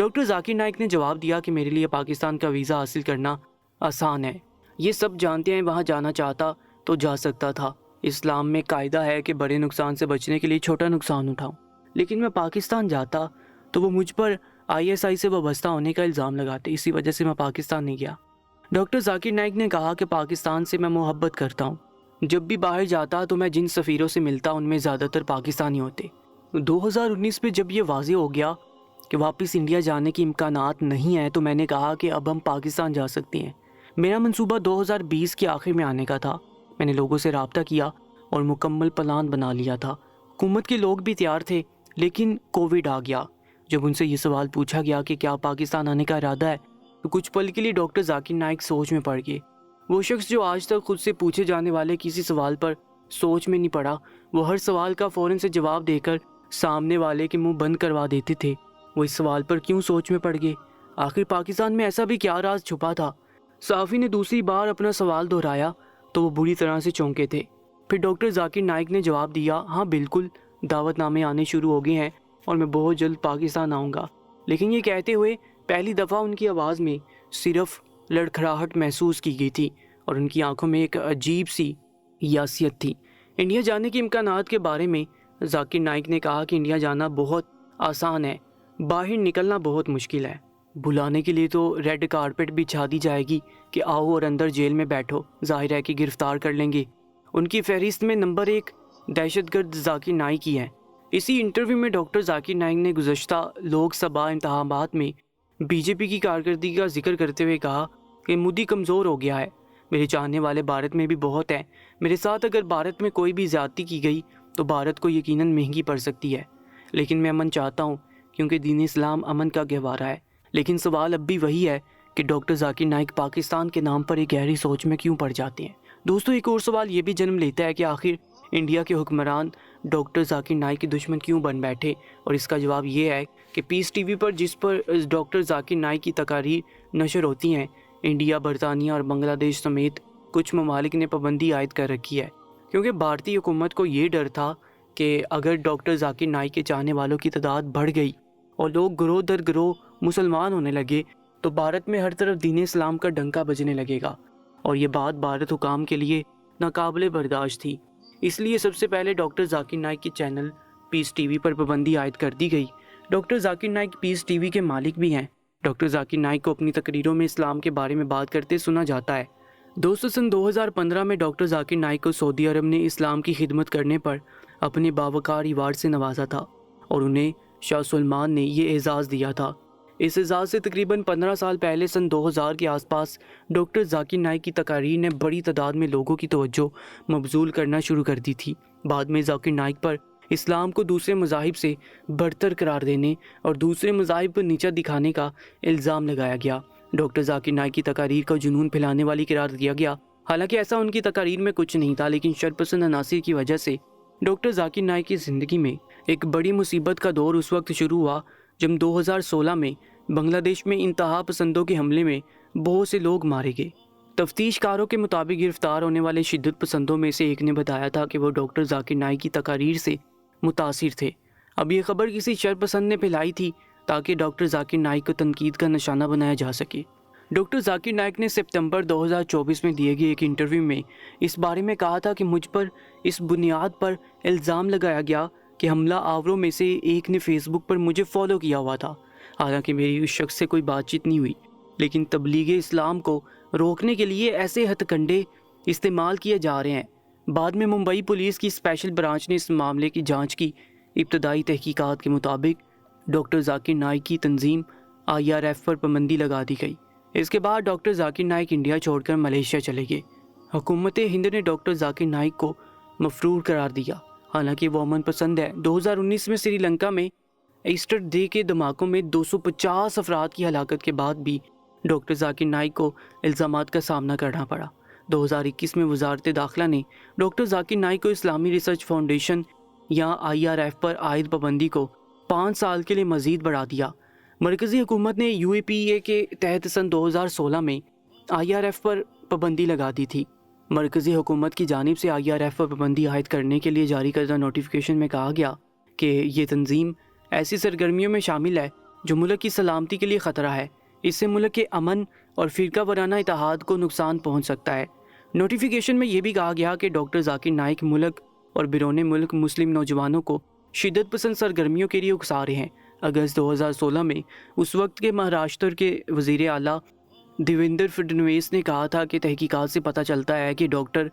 Doctor Zakir Naik نے جواب دیا کہ میرے لیے پاکستان کا ویزا حاصل کرنا آسان ہے، یہ سب جانتے ہیں، وہاں جانا چاہتا تو جا سکتا تھا۔ اسلام میں قاعدہ ہے کہ بڑے نقصان سے بچنے کے لیے چھوٹا نقصان اٹھاؤں، لیکن میں پاکستان جاتا تو وہ مجھ پر ISI سے وابستہ ہونے کا الزام لگاتے، اسی وجہ سے میں پاکستان نہیں گیا۔ ڈاکٹر ذاکر نائک نے کہا کہ پاکستان سے میں محبت کرتا ہوں، جب بھی باہر جاتا تو میں جن سفیروں سے ملتا ان میں زیادہ تر پاکستانی ہوتے۔ 2019 میں جب یہ واضح ہو گیا کہ واپس انڈیا جانے کی امکانات نہیں ہیں تو میں نے کہا کہ اب ہم پاکستان جا سکتے ہیں۔ میرا منصوبہ 2020 کے آخر میں آنے کا تھا۔ میں نے لوگوں سے رابطہ کیا اور مکمل پلان بنا لیا تھا۔ حکومت کے لوگ بھی تیار تھے، لیکن کووڈ آ گیا۔ جب ان سے یہ سوال پوچھا گیا کہ کیا پاکستان آنے کا ارادہ ہے تو کچھ پل کے لیے ڈاکٹر ذاکر نائک سوچ میں پڑ گئے۔ وہ شخص جو آج تک خود سے پوچھے جانے والے کسی سوال پر سوچ میں نہیں پڑا، وہ ہر سوال کا فوراً سے جواب دے کر سامنے والے کے منہ بند کروا دیتے تھے۔ وہ اس سوال پر کیوں سوچ میں پڑ گئے؟ آخر پاکستان میں ایسا بھی کیا راز چھپا تھا؟ صحافی نے دوسری بار اپنا سوال دہرایا تو وہ بری طرح سے چونکے تھے۔ پھر ڈاکٹر ذاکر نائک نے جواب دیا، ہاں بالکل، دعوت نامے آنے شروع ہو گئے ہیں اور میں بہت جلد پاکستان آؤں گا۔ لیکن یہ کہتے ہوئے پہلی دفعہ ان کی آواز میں صرف لڑکھڑاہٹ محسوس کی گئی تھی اور ان کی آنکھوں میں ایک عجیب سی یاسیت تھی۔ انڈیا جانے کے امکانات کے بارے میں ذاکر نائک نے کہا کہ انڈیا جانا بہت آسان ہے، باہر نکلنا بہت مشکل ہے۔ بلانے کے لیے تو ریڈ کارپٹ بچھا دی جائے گی کہ آؤ اور اندر جیل میں بیٹھو، ظاہر ہے کہ گرفتار کر لیں گے۔ ان کی فہرست میں نمبر 1 دہشت گرد ذاکر نائک ہی ہے۔ اسی انٹرویو میں ڈاکٹر ذاکر نائک نے گزشتہ لوک سبھا انتخابات میں BJP کی کارکردگی کا ذکر کرتے ہوئے کہا کہ مودی کمزور ہو گیا ہے، میرے چاہنے والے بھارت میں بھی بہت ہیں، میرے ساتھ اگر بھارت میں کوئی بھی زیادتی کی گئی تو بھارت کو یقیناً مہنگی پڑ سکتی ہے، لیکن میں امن چاہتا ہوں کیونکہ دین اسلام امن کا گہوارہ ہے۔ لیکن سوال اب بھی وہی ہے کہ ڈاکٹر ذاکر نائک پاکستان کے نام پر ایک گہری سوچ میں کیوں پڑ جاتے ہیں؟ دوستو، ایک اور سوال یہ بھی جنم لیتا ہے کہ آخر انڈیا کے حکمران ڈاکٹر ذاکر نائک کے دشمن کیوں بن بیٹھے، اور اس کا جواب یہ ہے کہ پیس ٹی وی پر جس پر ڈاکٹر ذاکر نائک کی تقاریر نشر ہوتی ہیں، انڈیا، برطانیہ اور بنگلہ دیش سمیت کچھ ممالک نے پابندی عائد کر رکھی ہے، کیونکہ بھارتی حکومت کو یہ ڈر تھا کہ اگر ڈاکٹر ذاکر نائک کے چاہنے والوں کی تعداد بڑھ گئی اور لوگ گروہ در گروہ مسلمان ہونے لگے تو بھارت میں ہر طرف دین اسلام کا ڈنکا بجنے لگے گا، اور یہ بات بھارت حکام کے لیے ناقابل برداشت تھی۔ اس لیے سب سے پہلے ڈاکٹر ذاکر نائک کے چینل پیس ٹی وی پر پابندی عائد کر دی گئی۔ ڈاکٹر ذاکر نائک پیس ٹی وی کے مالک بھی ہیں۔ ڈاکٹر ذاکر نائک کو اپنی تقریروں میں اسلام کے بارے میں بات کرتے سنا جاتا ہے۔ دوستو، سن 2015 میں ڈاکٹر ذاکر نائک کو سعودی عرب نے اسلام کی خدمت کرنے پر اپنے باوقار ایوارڈ سے نوازا تھا اور انہیں شاہ سلمان نے یہ اعزاز دیا تھا۔ اس اعزاز سے تقریباً 15 سال پہلے سن 2000 کے آس پاس ڈاکٹر ذاکر نائک کی تقاریر نے بڑی تعداد میں لوگوں کی توجہ مبذول کرنا شروع کر دی تھی۔ بعد میں ذاکر نائک پر اسلام کو دوسرے مذاہب سے برتر قرار دینے اور دوسرے مذاہب کو نیچا دکھانے کا الزام لگایا گیا۔ ڈاکٹر ذاکر نائک کی تقاریر کو جنون پھیلانے والی قرار دیا گیا۔ حالانکہ ایسا ان کی تقاریر میں کچھ نہیں تھا، لیکن شرپسند عناصر کی وجہ سے ڈاکٹر ذاکر نائک کی زندگی میں ایک بڑی مصیبت کا دور اس وقت شروع ہوا جب 2016 میں بنگلہ دیش میں انتہا پسندوں کے حملے میں بہت سے لوگ مارے گئے۔ تفتیش کاروں کے مطابق گرفتار ہونے والے شدت پسندوں میں سے ایک نے بتایا تھا کہ وہ ڈاکٹر ذاکر نائک کی تقاریر سے متاثر تھے۔ اب یہ خبر کسی شرپسند نے پھیلائی تھی تاکہ ڈاکٹر ذاکر نائک کو تنقید کا نشانہ بنایا جا سکے۔ ڈاکٹر ذاکر نائک نے ستمبر 2024 میں دیے گئے ایک انٹرویو میں اس بارے میں کہا تھا کہ مجھ پر اس بنیاد پر الزام لگایا گیا کہ حملہ آوروں میں سے ایک نے فیس بک پر مجھے فالو کیا ہوا تھا، حالانکہ میری اس شخص سے کوئی بات چیت نہیں ہوئی، لیکن تبلیغ اسلام کو روکنے کے لیے ایسے ہتھ کنڈے استعمال کیے جا رہے ہیں۔ بعد میں ممبئی پولیس کی اسپیشل برانچ نے اس معاملے کی جانچ کی۔ ابتدائی تحقیقات کے مطابق ڈاکٹر ذاکر نائک کی تنظیم IRF پر پابندی لگا دی گئی۔ اس کے بعد ڈاکٹر ذاکر نائک انڈیا چھوڑ کر ملیشیا چلے گئے۔ حکومت ہند نے ڈاکٹر ذاکر نائک کو مفرور قرار دیا، حالانکہ وہ امن پسند ہے۔ 2019 میں سری لنکا میں ایسٹر ڈے کے دھماکوں میں 250 افراد کی ہلاکت کے بعد بھی ڈاکٹر ذاکر نائک کو الزامات کا سامنا کرنا پڑا۔ 2021 میں وزارت داخلہ نے ڈاکٹر ذاکر نائک کو اسلامی ریسرچ فاؤنڈیشن یا IRF پر عائد پابندی کو 5 سال کے لیے مزید بڑھا دیا۔ مرکزی حکومت نے UAPA کے تحت سن 2016 میں IRF پر پابندی لگا دی تھی۔ مرکزی حکومت کی جانب سے IRF پر پابندی عائد کرنے کے لیے جاری کردہ نوٹیفیکیشن میں کہا گیا کہ یہ تنظیم ایسی سرگرمیوں میں شامل ہے جو ملک کی سلامتی کے لیے خطرہ ہے۔ اس سے ملک کے امن اور فرقہ وارانہ اتحاد کو نقصان پہنچ سکتا ہے۔ نوٹیفیکیشن میں یہ بھی کہا گیا کہ ڈاکٹر ذاکر نائک ملک اور بیرون ملک مسلم نوجوانوں کو شدت پسند سرگرمیوں کے لیے اکسا رہے ہیں۔ اگست 2016 میں اس وقت کے مہاراشٹر کے وزیر اعلیٰ دیویندر فڈنویس نے کہا تھا کہ تحقیقات سے پتہ چلتا ہے کہ ڈاکٹر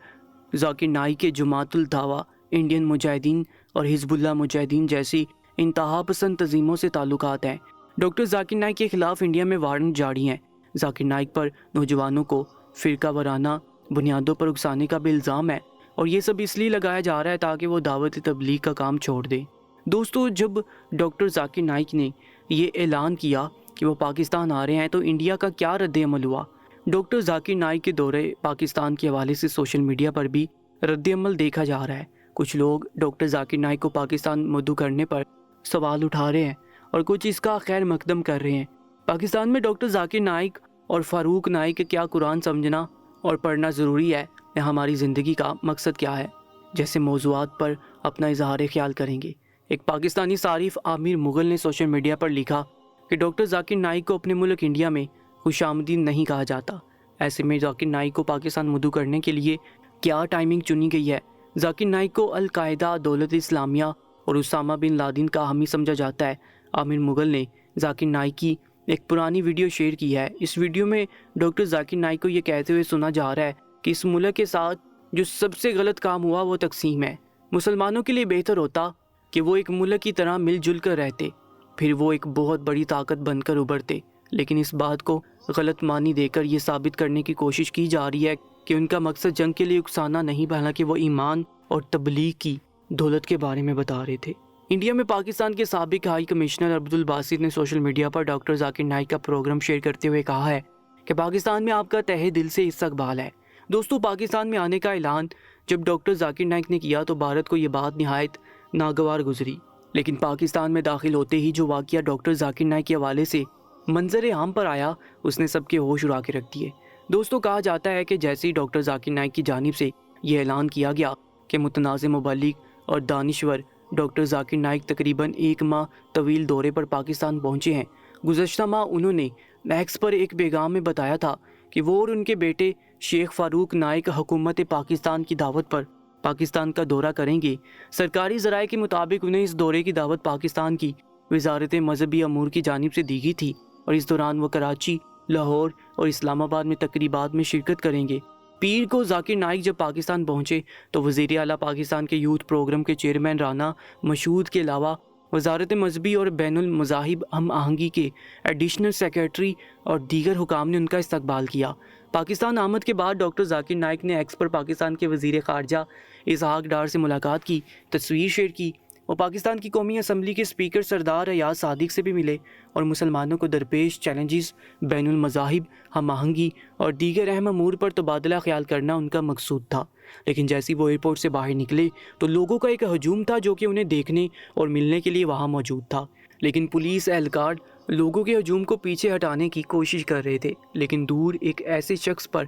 ذاکر نائک کے جماعت الدعوہ، انڈین مجاہدین اور حزب اللہ مجاہدین جیسی انتہا پسند تنظیموں سے تعلقات ہیں۔ ڈاکٹر ذاکر نائک کے خلاف انڈیا میں وارنٹ جاری ہیں۔ ذاکر نائک پر نوجوانوں کو فرقہ وارانہ بنیادوں پر اکسانے کا بھی الزام ہے، اور یہ سب اس لیے لگایا جا رہا ہے تاکہ وہ دعوت تبلیغ کا کام چھوڑ دے۔ دوستو، جب ڈاکٹر ذاکر نائک نے یہ اعلان کیا کہ وہ پاکستان آ رہے ہیں تو انڈیا کا کیا رد عمل ہوا؟ ڈاکٹر ذاکر نائک کے دورے پاکستان کے حوالے سے سوشل میڈیا پر بھی رد عمل دیکھا جا رہا ہے۔ کچھ لوگ ڈاکٹر ذاکر نائک کو پاکستان مدعو کرنے پر سوال اٹھا رہے ہیں اور کچھ اس کا خیر مقدم کر رہے ہیں۔ پاکستان میں ڈاکٹر ذاکر نائک اور فاروق نائک کیا قرآن سمجھنا اور پڑھنا ضروری ہے یا ہماری زندگی کا مقصد کیا ہے جیسے موضوعات پر اپنا اظہار خیال کریں گے۔ ایک پاکستانی صارف عامر مغل نے سوشل میڈیا پر لکھا کہ ڈاکٹر ذاکر نائک کو اپنے ملک انڈیا میں خوش آمدید نہیں کہا جاتا۔ ایسے میں ذاکر نائک کو پاکستان مدعو کرنے کے لیے کیا ٹائمنگ چنی گئی ہے؟ ذاکر نائک کو القاعدہ، دولت اسلامیہ اور اسامہ بن لادن کا حامی سمجھا جاتا ہے۔ عامر مغل نے ذاکر نائک کی ایک پرانی ویڈیو شیئر کی ہے۔ اس ویڈیو میں ڈاکٹر ذاکر نائک کو یہ کہتے ہوئے سنا جا رہا ہے کہ اس ملک کے ساتھ جو سب سے غلط کام ہوا وہ تقسیم ہے۔ مسلمانوں کے لیے بہتر ہوتا کہ وہ ایک ملک کی طرح مل جل کر رہتے، پھر وہ ایک بہت بڑی طاقت بن کر ابھرتے، لیکن اس بات کو غلط معنی دے کر یہ ثابت کرنے کی کوشش کی جا رہی ہے کہ ان کا مقصد جنگ کے لیے اکسانا نہیں، بلکہ وہ ایمان اور تبلیغ کی دولت کے بارے میں بتا رہے تھے۔ انڈیا میں پاکستان کے سابق ہائی کمشنر عبد الباسط نے سوشل میڈیا پر ڈاکٹر ذاکر نائک کا پروگرام شیئر کرتے ہوئے کہا ہے کہ پاکستان میں آپ کا تہہ دل سے استقبال ہے۔ دوستو، پاکستان میں آنے کا اعلان جب ڈاکٹر ذاکر نائک نے کیا تو بھارت کو یہ بات نہایت ناگوار گزری، لیکن پاکستان میں داخل ہوتے ہی جو واقعہ ڈاکٹر ذاکر نائک کے حوالے سے منظر عام پر آیا اس نے سب کے ہوش اڑا کے رکھ دیے۔ دوستو، کہا جاتا ہے کہ جیسے ہی ڈاکٹر ذاکر نائک کی جانب سے یہ اعلان کیا گیا کہ متنازع مبلغ اور دانشور ڈاکٹر ذاکر نائک تقریباً 1 ماہ طویل دورے پر پاکستان پہنچے ہیں۔ گزشتہ ماہ انہوں نے ایکس پر ایک پیغام میں بتایا تھا کہ وہ اور ان کے بیٹے شیخ فاروق نائک حکومت پاکستان کی دعوت پر پاکستان کا دورہ کریں گے۔ سرکاری ذرائع کے مطابق انہیں اس دورے کی دعوت پاکستان کی وزارت مذہبی امور کی جانب سے دی گئی تھی، اور اس دوران وہ کراچی، لاہور اور اسلام آباد میں تقریبات میں شرکت کریں گے۔ پیر کو ذاکر نائک جب پاکستان پہنچے تو وزیر اعلیٰ پاکستان کے یوتھ پروگرام کے چیئرمین رانا مشہود کے علاوہ وزارت مذہبی اور بین المذاہب ہم آہنگی کے ایڈیشنل سیکریٹری اور دیگر حکام نے ان کا استقبال کیا۔ پاکستان آمد کے بعد ڈاکٹر ذاکر نائک نے ایکس پر پاکستان کے وزیر خارجہ اسحاق ڈار سے ملاقات کی تصویر شیئر کی۔ وہ پاکستان کی قومی اسمبلی کے اسپیکر سردار ایاز صادق سے بھی ملے اور مسلمانوں کو درپیش چیلنجز، بین المذاہب ہم آہنگی اور دیگر اہم امور پر تبادلہ خیال کرنا ان کا مقصود تھا۔ لیکن جیسے وہ ایئرپورٹ سے باہر نکلے تو لوگوں کا ایک ہجوم تھا جو کہ انہیں دیکھنے اور ملنے کے لیے وہاں موجود تھا، لیکن پولیس اہلکار لوگوں کے ہجوم کو پیچھے ہٹانے کی کوشش کر رہے تھے۔ لیکن دور ایک ایسے شخص پر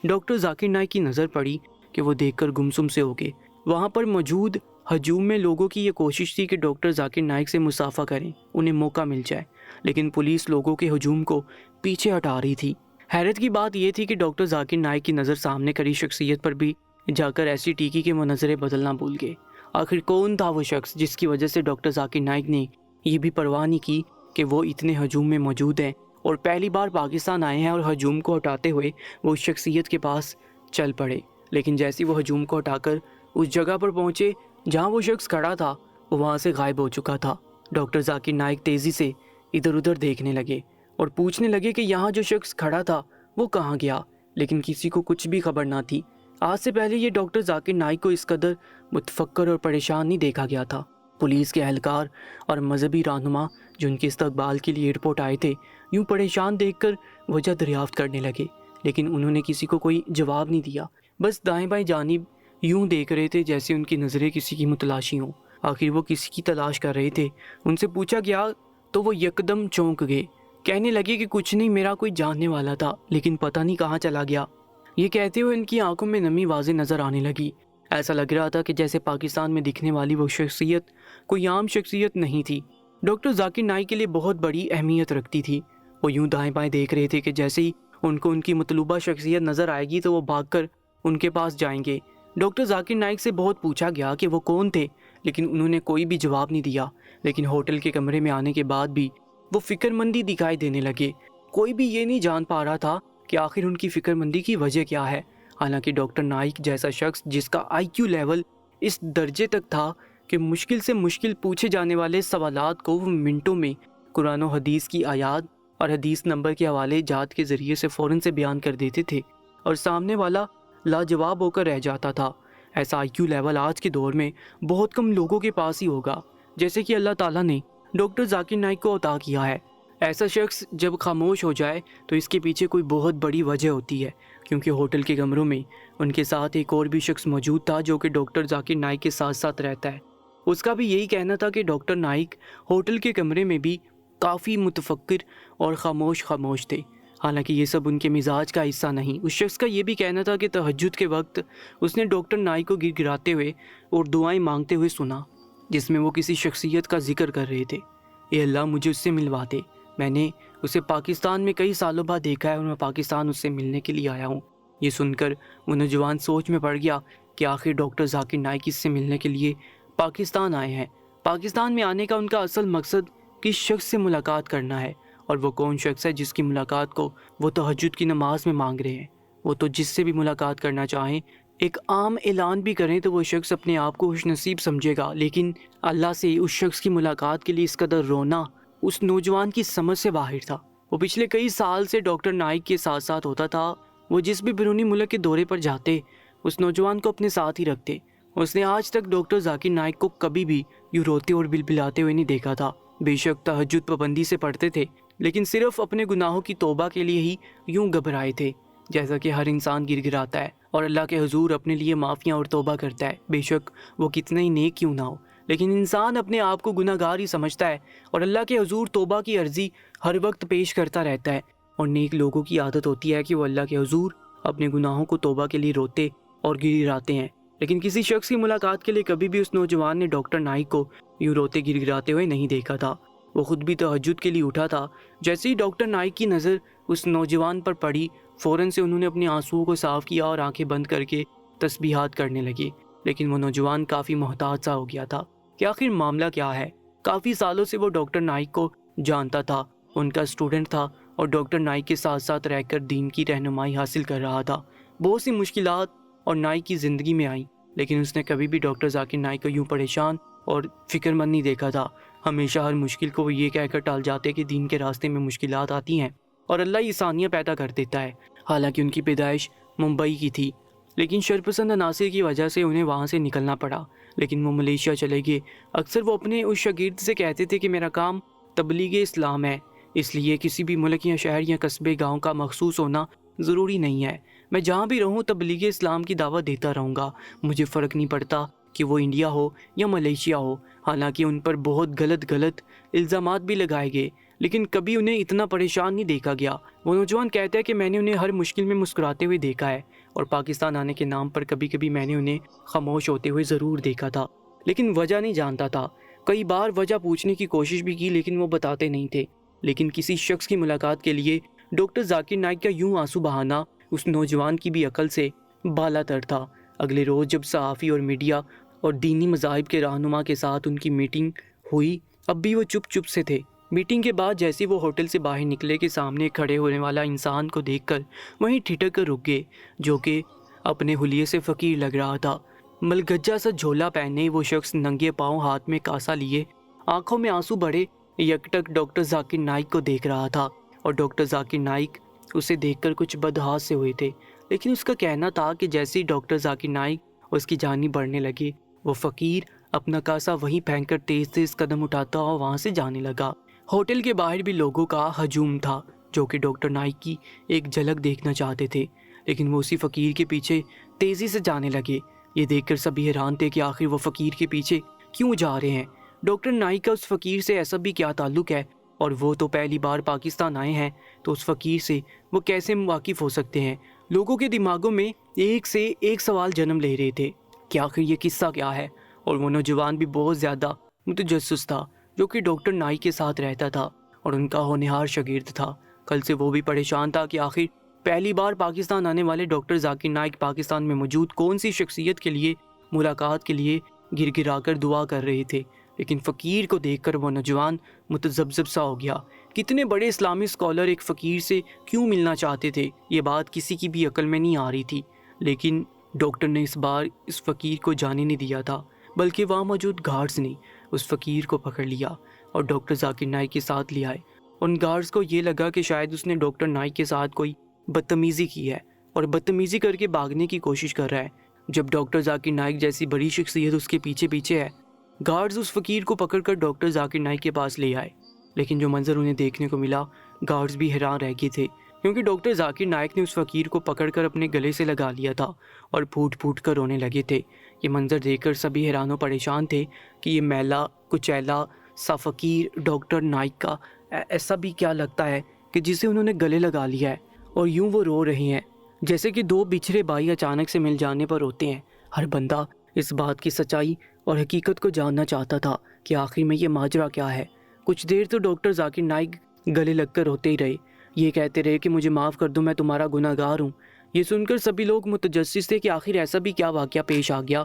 ڈاکٹر ذاکر نائک کی نظر پڑی کہ وہ دیکھ کر گمسم سے ہو گئے۔ وہاں پر موجود ہجوم میں لوگوں کی یہ کوشش تھی کہ ڈاکٹر ذاکر نائک سے مصافحہ کریں، انہیں موقع مل جائے، لیکن پولیس لوگوں کے ہجوم کو پیچھے ہٹا رہی تھی۔ حیرت کی بات یہ تھی کہ ڈاکٹر ذاکر نائک کی نظر سامنے کھڑی شخصیت پر بھی جا کر ایسی ٹیکی کے مناظرے بدلنا بھول گئے۔ آخر کون تھا وہ شخص جس کی وجہ سے ڈاکٹر ذاکر نائک نے یہ بھی پرواہ نہیں کی کہ وہ اتنے ہجوم میں موجود ہیں اور پہلی بار پاکستان آئے ہیں، اور ہجوم کو ہٹاتے ہوئے وہ اس شخصیت کے پاس چل پڑے۔ لیکن جیسے وہ ہجوم کو ہٹا کر اس جگہ پر پہنچے جہاں وہ شخص کھڑا تھا، وہ وہاں سے غائب ہو چکا تھا۔ ڈاکٹر ذاکر نائک تیزی سے ادھر ادھر دیکھنے لگے اور پوچھنے لگے کہ یہاں جو شخص کھڑا تھا وہ کہاں گیا، لیکن کسی کو کچھ بھی خبر نہ تھی۔ آج سے پہلے یہ ڈاکٹر ذاکر نائک کو اس قدر متفکر اور پریشان نہیں دیکھا گیا تھا۔ پولیس کے اہلکار اور مذہبی رہنما جو ان کے استقبال کے لیے ایئرپورٹ آئے تھے یوں پریشان دیکھ کر وجہ دریافت کرنے لگے، لیکن انہوں نے کسی کو کوئی جواب نہیں دیا، بس دائیں بائیں جانب یوں دیکھ رہے تھے جیسے ان کی نظریں کسی کی متلاشی ہوں۔ آخر وہ کسی کی تلاش کر رہے تھے، ان سے پوچھا گیا تو وہ یکدم چونک گئے، کہنے لگے کہ کچھ نہیں، میرا کوئی جاننے والا تھا لیکن پتہ نہیں کہاں چلا گیا۔ یہ کہتے ہوئے ان کی آنکھوں میں نمی واضح نظر آنے لگی۔ ایسا لگ رہا تھا کہ جیسے پاکستان میں دکھنے والی وہ شخصیت کوئی عام شخصیت نہیں تھی۔ ڈاکٹر ذاکر نائک کے لیے بہت بڑی اہمیت رکھتی تھی۔ وہ یوں دائیں بائیں دیکھ رہے تھے کہ جیسے ہی ان کو ان کی مطلوبہ شخصیت نظر آئے گی تو وہ بھاگ کر ان کے پاس جائیں گے۔ ڈاکٹر ذاکر نائک سے بہت پوچھا گیا کہ وہ کون تھے، لیکن انہوں نے کوئی بھی جواب نہیں دیا۔ لیکن ہوٹل کے کمرے میں آنے کے بعد بھی وہ فکر مندی دکھائی دینے لگے۔ کوئی بھی یہ نہیں جان پا رہا تھا کہ آخر ان کی فکر مندی کی وجہ کیا ہے، حالانکہ ڈاکٹر نائک جیسا شخص جس کا IQ لیول اس درجے تک تھا کہ مشکل سے مشکل پوچھے جانے والے سوالات کو وہ منٹوں میں قرآن و حدیث کی آیات اور حدیث نمبر کے حوالے جات کے ذریعے سے فوراً سے بیان کر دیتے تھے اور سامنے والا لاجواب ہو کر رہ جاتا تھا۔ ایسا IQ لیول آج کے دور میں بہت کم لوگوں کے پاس ہی ہوگا، جیسے کہ اللہ تعالیٰ نے ڈاکٹر ذاکر نائک کو عطا کیا ہے۔ ایسا شخص جب خاموش ہو جائے تو اس کے پیچھے کوئی بہت بڑی وجہ ہوتی ہے، کیونکہ ہوٹل کے کمروں میں ان کے ساتھ ایک اور بھی شخص موجود تھا جو کہ ڈاکٹر ذاکر نائک کے ساتھ ساتھ رہتا ہے۔ اس کا بھی یہی کہنا تھا کہ ڈاکٹر نائک ہوٹل کے کمرے میں بھی کافی متفکر اور خاموش تھے، حالانکہ یہ سب ان کے مزاج کا حصہ نہیں۔ اس شخص کا یہ بھی کہنا تھا کہ تہجد کے وقت اس نے ڈاکٹر نائک کو گر گراتے ہوئے اور دعائیں مانگتے ہوئے سنا، جس میں وہ کسی شخصیت کا ذکر کر رہے تھے۔ اے اللہ مجھے اس سے ملوا دے، میں نے اسے پاکستان میں کئی سالوں بعد دیکھا ہے اور میں پاکستان اس سے ملنے کے لیے آیا ہوں۔ یہ سن کر وہ نوجوان سوچ میں پڑ گیا کہ آخر ڈاکٹر ذاکر نائک اس سے ملنے کے لیے پاکستان آئے ہیں۔ پاکستان میں آنے کا ان کا اصل مقصد کس شخص سے ملاقات کرنا ہے، اور وہ کون شخص ہے جس کی ملاقات کو وہ تہجد کی نماز میں مانگ رہے ہیں۔ وہ تو جس سے بھی ملاقات کرنا چاہیں، ایک عام اعلان بھی کریں تو وہ شخص اپنے آپ کو خوش نصیب سمجھے گا، لیکن اللہ سے اس شخص کی ملاقات کے لیے اس قدر رونا اس نوجوان کی سمجھ سے باہر تھا۔ وہ پچھلے کئی سال سے ڈاکٹر نائک کے ساتھ ساتھ ہوتا تھا۔ وہ جس بھی بیرونی ملک کے دورے پر جاتے اس نوجوان کو اپنے ساتھ ہی رکھتے۔ اس نے آج تک ڈاکٹر ذاکر نائک کو کبھی بھی یوں روتے اور بلبلاتے ہوئے نہیں دیکھا تھا۔ بے شک تہجد پابندی سے پڑھتے تھے، لیکن صرف اپنے گناہوں کی توبہ کے لیے ہی یوں گھبرائے تھے، جیسا کہ ہر انسان گر گراتا ہے اور اللہ کے حضور اپنے لیے معافیاں اور توبہ کرتا ہے، بے شک وہ کتنا ہی نیک کیوں نہ ہو۔ لیکن انسان اپنے آپ کو گناہ گار ہی سمجھتا ہے اور اللہ کے حضور توبہ کی عرضی ہر وقت پیش کرتا رہتا ہے، اور نیک لوگوں کی عادت ہوتی ہے کہ وہ اللہ کے حضور اپنے گناہوں کو توبہ کے لیے روتے اور گڑگڑاتے ہیں۔ لیکن کسی شخص کی ملاقات کے لیے کبھی بھی اس نوجوان نے ڈاکٹر نائک کو یوں روتے گڑگڑاتے ہوئے نہیں دیکھا تھا۔ وہ خود بھی تہجد کے لیے اٹھا تھا۔ جیسے ہی ڈاکٹر نائک کی نظر اس نوجوان پر پڑی، فوراً سے انہوں نے اپنے آنسوؤں کو صاف کیا اور آنکھیں بند کر کے تسبیحات کرنے لگے۔ لیکن وہ نوجوان کافی محتاط سا ہو گیا تھا کہ آخر معاملہ کیا ہے۔ کافی سالوں سے وہ ڈاکٹر نائک کو جانتا تھا، ان کا اسٹوڈنٹ تھا اور ڈاکٹر نائک کے ساتھ ساتھ رہ کر دین کی رہنمائی حاصل کر رہا تھا۔ بہت سی مشکلات اور نائک کی زندگی میں آئیں، لیکن اس نے کبھی بھی ڈاکٹر ذاکر نائک کو یوں پریشان اور فکر مند نہیں دیکھا تھا۔ ہمیشہ ہر مشکل کو وہ یہ کہہ کر ٹال جاتے کہ دین کے راستے میں مشکلات آتی ہیں اور اللہ آسانیاں پیدا کر دیتا ہے۔ حالانکہ ان کی پیدائش ممبئی کی تھی، لیکن شرپسند عناصر کی وجہ سے انہیں وہاں سے نکلنا پڑا، لیکن وہ ملیشیا چلے گئے۔ اکثر وہ اپنے اس شاگرد سے کہتے تھے کہ میرا کام تبلیغ اسلام ہے، اس لیے کسی بھی ملک یا شہر یا قصبے گاؤں کا مخصوص ہونا ضروری نہیں ہے۔ میں جہاں بھی رہوں تبلیغ اسلام کی دعوت دیتا رہوں گا، مجھے فرق نہیں پڑتا کہ وہ انڈیا ہو یا ملیشیا ہو۔ حالانکہ ان پر بہت غلط الزامات بھی لگائے گئے، لیکن کبھی انہیں اتنا پریشان نہیں دیکھا گیا۔ وہ نوجوان کہتا ہے کہ میں نے انہیں ہر مشکل میں مسکراتے ہوئے دیکھا ہے، اور پاکستان آنے کے نام پر کبھی کبھی میں نے انہیں خاموش ہوتے ہوئے ضرور دیکھا تھا، لیکن وجہ نہیں جانتا تھا۔ کئی بار وجہ پوچھنے کی کوشش بھی کی، لیکن وہ بتاتے نہیں تھے۔ لیکن کسی شخص کی ملاقات کے لیے ڈاکٹر ذاکر نائک کا یوں آنسو بہانا اس نوجوان کی بھی عقل سے بالا تر تھا۔ اگلے روز جب صحافی اور میڈیا اور دینی مذاہب کے رہنما کے ساتھ ان کی میٹنگ ہوئی، اب بھی وہ چپ سے تھے۔ میٹنگ کے بعد جیسے وہ ہوٹل سے باہر نکلے کہ سامنے کھڑے ہونے والا انسان کو دیکھ کر وہیں ٹھٹک کر رک گئے، جو کہ اپنے حلیے سے فقیر لگ رہا تھا۔ ملگجا سا جھولا پہنے وہ شخص ننگے پاؤں ہاتھ میں کاسا لیے، آنکھوں میں آنسو بڑے یکٹک ڈاکٹر ذاکر نائک کو دیکھ رہا تھا، اور ڈاکٹر ذاکر نائک اسے دیکھ کر کچھ بدحاس سے ہوئے تھے۔ لیکن اس کا کہنا تھا کہ جیسے ہی ڈاکٹر ذاکر نائک اس کی جانب بڑھنے لگے، وہ فقیر اپنا کاسا وہیں پھینک کر تیز قدم اٹھاتا اور وہاں سے جانے لگا۔ ہوٹل کے باہر بھی لوگوں کا ہجوم تھا جو کہ ڈاکٹر نائک کی ایک جھلک دیکھنا چاہتے تھے، لیکن وہ اسی فقیر کے پیچھے تیزی سے جانے لگے۔ یہ دیکھ کر سبھی حیران تھے کہ آخر وہ فقیر کے پیچھے کیوں جا رہے ہیں۔ ڈاکٹر نائک کا اس فقیر سے ایسا بھی کیا تعلق ہے، اور وہ تو پہلی بار پاکستان آئے ہیں، تو اس فقیر سے وہ کیسے واقف ہو سکتے ہیں؟ لوگوں کے دماغوں میں ایک سے ایک سوال جنم لے رہے تھے کہ آخر یہ قصہ کیا ہے، اور وہ نوجوان بھی بہت زیادہ متجسس تھا۔ جو کہ ڈاکٹر نائک کے ساتھ رہتا تھا اور ان کا ہونہار شاگرد تھا۔ کل سے وہ بھی پریشان تھا کہ آخر پہلی بار پاکستان آنے والے ڈاکٹر ذاکر نائک پاکستان میں موجود کون سی شخصیت کے لیے ملاقات کے لیے گر گرا کر دعا کر رہے تھے، لیکن فقیر کو دیکھ کر وہ نوجوان متذبذب سا ہو گیا۔ کتنے بڑے اسلامی اسکالر ایک فقیر سے کیوں ملنا چاہتے تھے، یہ بات کسی کی بھی عقل میں نہیں آ رہی تھی، لیکن ڈاکٹر نے اس بار اس فقیر کو جانے نہیں دیا تھا، بلکہ وہاں موجود گارڈز نے اس فقیر کو پکڑ لیا اور ڈاکٹر ذاکر نائک کے ساتھ لے آئے۔ ان گارڈز کو یہ لگا کہ شاید اس نے ڈاکٹر نائک کے ساتھ کوئی بدتمیزی کی ہے اور بدتمیزی کر کے بھاگنے کی کوشش کر رہا ہے۔ جب ڈاکٹر ذاکر نائک جیسی بڑی شخصیت اس کے پیچھے پیچھے ہے، گارڈز اس فقیر کو پکڑ کر ڈاکٹر ذاکر نائک کے پاس لے آئے، لیکن جو منظر انہیں دیکھنے کو ملا، گارڈز بھی حیران رہ گئے تھے، کیونکہ ڈاکٹر ذاکر نائک نے اس فقیر کو پکڑ کر اپنے گلے سے لگا لیا تھا اور پھوٹ پھوٹ کر رونے لگے تھے۔ یہ منظر دیکھ کر سبھی حیران و پریشان تھے کہ یہ میلا کچیلا سا فقیر ڈاکٹر نائک کا ایسا بھی کیا لگتا ہے کہ جسے انہوں نے گلے لگا لیا ہے اور یوں وہ رو رہے ہیں جیسے کہ دو بچھڑے بھائی اچانک سے مل جانے پر روتے ہیں۔ ہر بندہ اس بات کی سچائی اور حقیقت کو جاننا چاہتا تھا کہ آخر میں یہ ماجرا کیا ہے۔ کچھ دیر تو ڈاکٹر ذاکر نائک گلے لگ کر روتے ہی رہے، یہ کہتے رہے کہ مجھے معاف کر دو، میں تمہارا گناہ گار ہوں۔ یہ سن کر سبھی لوگ متجسس تھے کہ آخر ایسا بھی کیا واقعہ پیش آ گیا۔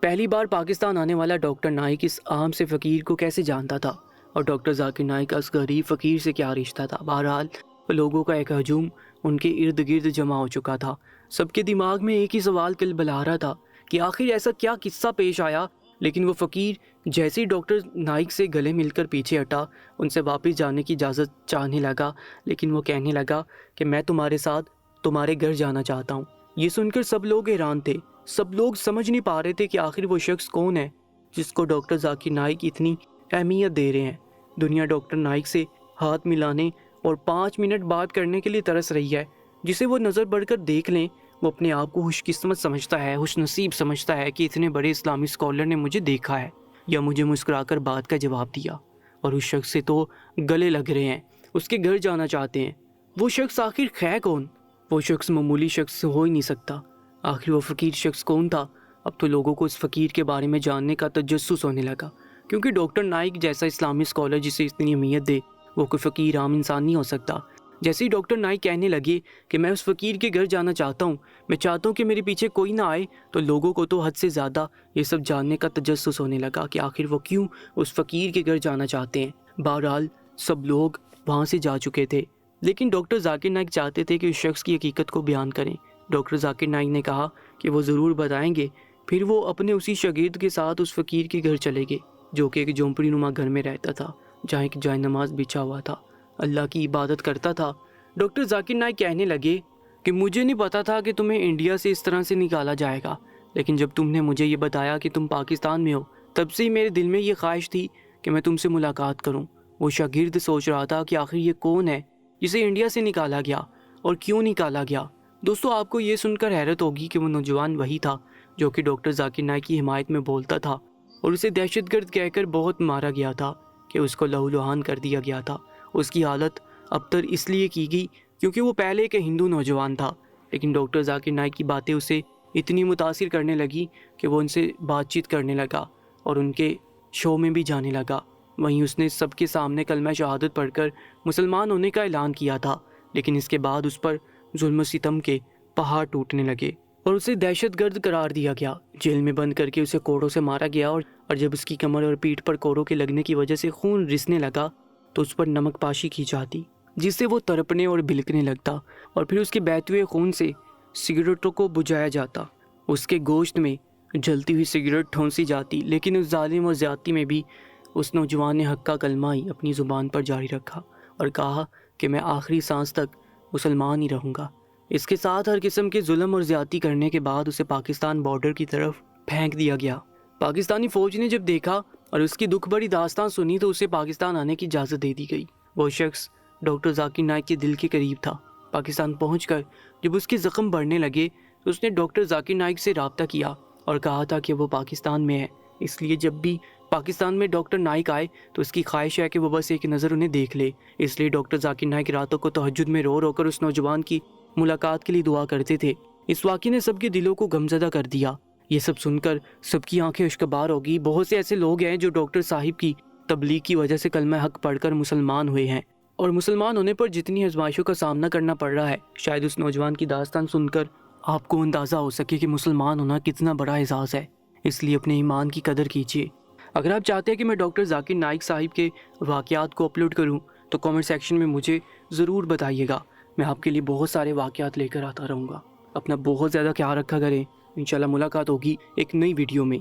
پہلی بار پاکستان آنے والا ڈاکٹر نائک اس عام سے فقیر کو کیسے جانتا تھا اور ڈاکٹر ذاکر نائک کا اس غریب فقیر سے کیا رشتہ تھا؟ بہرحال لوگوں کا ایک ہجوم ان کے ارد گرد جمع ہو چکا تھا۔ سب کے دماغ میں ایک ہی سوال کل بلا رہا تھا کہ آخر ایسا کیا قصہ پیش آیا، لیکن وہ فقیر جیسے ہی ڈاکٹر نائک سے گلے مل کر پیچھے ہٹا، ان سے واپس جانے کی اجازت چاہنے لگا، لیکن وہ کہنے لگا کہ میں تمہارے ساتھ تمہارے گھر جانا چاہتا ہوں۔ یہ سن کر سب لوگ حیران تھے، سب لوگ سمجھ نہیں پا رہے تھے کہ آخر وہ شخص کون ہے جس کو ڈاکٹر ذاکر نائک اتنی اہمیت دے رہے ہیں۔ دنیا ڈاکٹر نائک سے ہاتھ ملانے اور 5 منٹ بات کرنے کے لیے ترس رہی ہے۔ جسے وہ نظر بڑھ کر دیکھ لیں، وہ اپنے آپ کو خوش قسمت سمجھتا ہے، خوش نصیب سمجھتا ہے کہ اتنے بڑے اسلامی اسکالر نے مجھے دیکھا ہے یا مجھے مسکرا کر بات کا جواب دیا، اور اس شخص سے تو گلے لگ رہے ہیں، اس کے گھر جانا چاہتے ہیں۔ وہ شخص آخر ہے کون؟ وہ شخص معمولی شخص ہو ہی نہیں سکتا۔ آخر وہ فقیر شخص کون تھا؟ اب تو لوگوں کو اس فقیر کے بارے میں جاننے کا تجسس ہونے لگا، کیونکہ ڈاکٹر نائک جیسا اسلامی اسکالر جسے اتنی اہمیت دے، وہ کوئی فقیر عام انسان نہیں ہو سکتا۔ جیسے ہی ڈاکٹر نائک کہنے لگے کہ میں اس فقیر کے گھر جانا چاہتا ہوں، میں چاہتا ہوں کہ میرے پیچھے کوئی نہ آئے، تو لوگوں کو تو حد سے زیادہ یہ سب جاننے کا تجسس ہونے لگا کہ آخر وہ کیوں اس فقیر کے گھر جانا چاہتے ہیں۔ بہرحال سب لوگ وہاں سے جا چکے تھے، لیکن ڈاکٹر ذاکر نائک چاہتے تھے کہ اس شخص کی حقیقت کو بیان کریں۔ ڈاکٹر ذاکر نائک نے کہا کہ وہ ضرور بتائیں گے۔ پھر وہ اپنے اسی شاگرد کے ساتھ اس فقیر کے گھر چلے گئے، جو کہ ایک جھونپڑی نما گھر میں رہتا تھا، جہاں ایک جائے نماز بچھا ہوا تھا، اللہ کی عبادت کرتا تھا۔ ڈاکٹر ذاکر نائک کہنے لگے کہ مجھے نہیں پتا تھا کہ تمہیں انڈیا سے اس طرح سے نکالا جائے گا، لیکن جب تم نے مجھے یہ بتایا کہ تم پاکستان میں ہو، تب سے ہی میرے دل میں یہ خواہش تھی کہ میں تم سے ملاقات کروں۔ وہ شاگرد سوچ رہا تھا کہ آخر یہ کون ہے جسے انڈیا سے نکالا گیا اور کیوں نکالا گیا۔ دوستو، آپ کو یہ سن کر حیرت ہوگی کہ وہ نوجوان وہی تھا جو کہ ڈاکٹر ذاکر نائک کی حمایت میں بولتا تھا اور اسے دہشت گرد کہہ کر بہت مارا گیا تھا کہ اس کو لہو لہان کر دیا گیا تھا۔ اس کی حالت ابتر اس لیے کی گئی کیونکہ وہ پہلے کے ہندو نوجوان تھا، لیکن ڈاکٹر ذاکر نائک کی باتیں اسے اتنی متاثر کرنے لگی کہ وہ ان سے بات چیت کرنے لگا اور ان کے شو میں بھی جانے لگا۔ وہیں اس نے سب کے سامنے کلمہ شہادت پڑھ کر مسلمان ہونے کا اعلان کیا تھا، لیکن اس کے بعد اس پر ظلم و ستم کے پہاڑ ٹوٹنے لگے اور اسے دہشت گرد قرار دیا گیا۔ جیل میں بند کر کے اسے کوڑوں سے مارا گیا اور جب اس کی کمر اور پیٹھ پر کوڑوں کے لگنے کی وجہ سے خون رسنے لگا تو اس پر نمک پاشی کی جاتی، جس سے وہ تڑپنے اور بلکنے لگتا، اور پھر اس کے بہتے ہوئے خون سے سگریٹوں کو بجھایا جاتا، اس کے گوشت میں جلتی ہوئی سگریٹ ٹھونسی جاتی۔ لیکن اس ظالم اور زیادتی میں بھی اس نوجوان نے حق کا کلمہ ہی اپنی زبان پر جاری رکھا اور کہا کہ میں آخری سانس تک مسلمان ہی رہوں گا۔ اس کے ساتھ ہر قسم کے ظلم اور زیادتی کرنے کے بعد اسے پاکستان بارڈر کی طرف پھینک دیا گیا۔ پاکستانی فوج نے جب دیکھا اور اس کی دکھ بھری داستان سنی تو اسے پاکستان آنے کی اجازت دے دی گئی۔ وہ شخص ڈاکٹر ذاکر نائک کے دل کے قریب تھا۔ پاکستان پہنچ کر جب اس کے زخم بڑھنے لگے تو اس نے ڈاکٹر ذاکر نائک سے رابطہ کیا اور کہا تھا کہ وہ پاکستان میں ہے، اس لیے جب بھی پاکستان میں ڈاکٹر نائک آئے تو اس کی خواہش ہے کہ وہ بس ایک نظر انہیں دیکھ لے۔ اس لیے ڈاکٹر ذاکر نائک راتوں کو تہجد میں رو رو کر اس نوجوان کی ملاقات کے لیے دعا کرتے تھے۔ اس واقعے نے سب کے دلوں کو غمزدہ کر دیا۔ یہ سب سن کر سب کی آنکھیں اشکبار ہو گئی۔ بہت سے ایسے لوگ ہیں جو ڈاکٹر صاحب کی تبلیغ کی وجہ سے کلمہ حق پڑھ کر مسلمان ہوئے ہیں، اور مسلمان ہونے پر جتنی آزمائشوں کا سامنا کرنا پڑ رہا ہے، شاید اس نوجوان کی داستان سن کر آپ کو اندازہ ہو سکے کہ مسلمان ہونا کتنا بڑا اعزاز ہے۔ اس لیے اپنے ایمان کی قدر کیجیے۔ اگر آپ چاہتے ہیں کہ میں ڈاکٹر ذاکر نائک صاحب کے واقعات کو اپلوڈ کروں تو کامنٹ سیکشن میں مجھے ضرور بتائیے گا، میں آپ کے لیے بہت سارے واقعات لے کر آتا رہوں گا۔ اپنا بہت زیادہ خیال رکھا کریں، انشاءاللہ ملاقات ہوگی ایک نئی ویڈیو میں۔